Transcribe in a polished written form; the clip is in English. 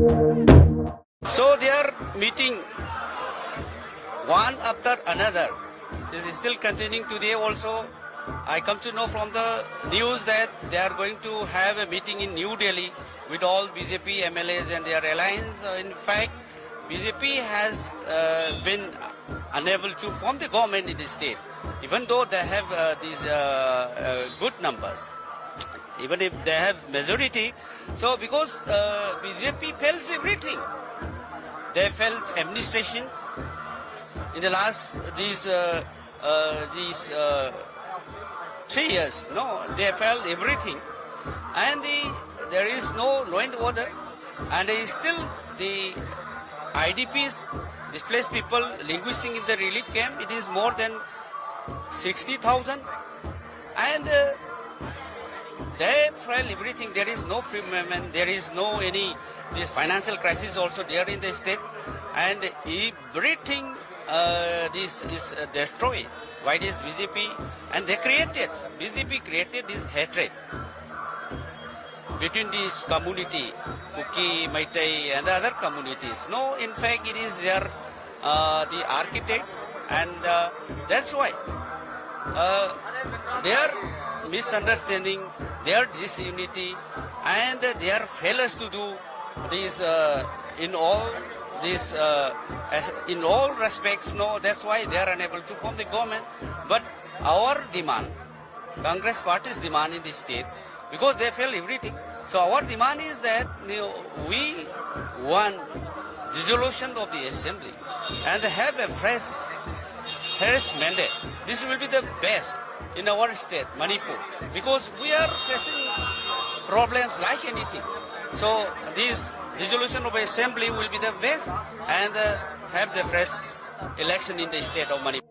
So they are meeting one after another. This is still continuing today also. I come to know from the news that they are going to have a meeting in New Delhi with all BJP MLAs and their alliance. In fact, BJP has been unable to form the government in the state, even though they have these good numbers, even if they have majority. So because BJP fails everything. They failed administration in the last these 3 years. No, they failed everything, and there is no law and order, and still the IDPs, displaced people languishing in the relief camp. It is more than 60,000, and they fail everything. There is no free movement. There is no any this financial crisis also there in the state, and everything this is destroyed by this BJP, and BJP created this hatred between this community, Kuki, Maitai, and the other communities. No, in fact, it is their the architect, and that's why their misunderstanding, their disunity, and their failures to do this in all this in all respects. No, that's why they are unable to form the government. But our demand, Congress party's demand in this state, because they fail everything. So our demand is that we want dissolution of the assembly and have a fresh mandate. This will be the best in our state, Manipur, because we are facing problems like anything. So this dissolution of assembly will be the best, and have the fresh election in the state of Manipur.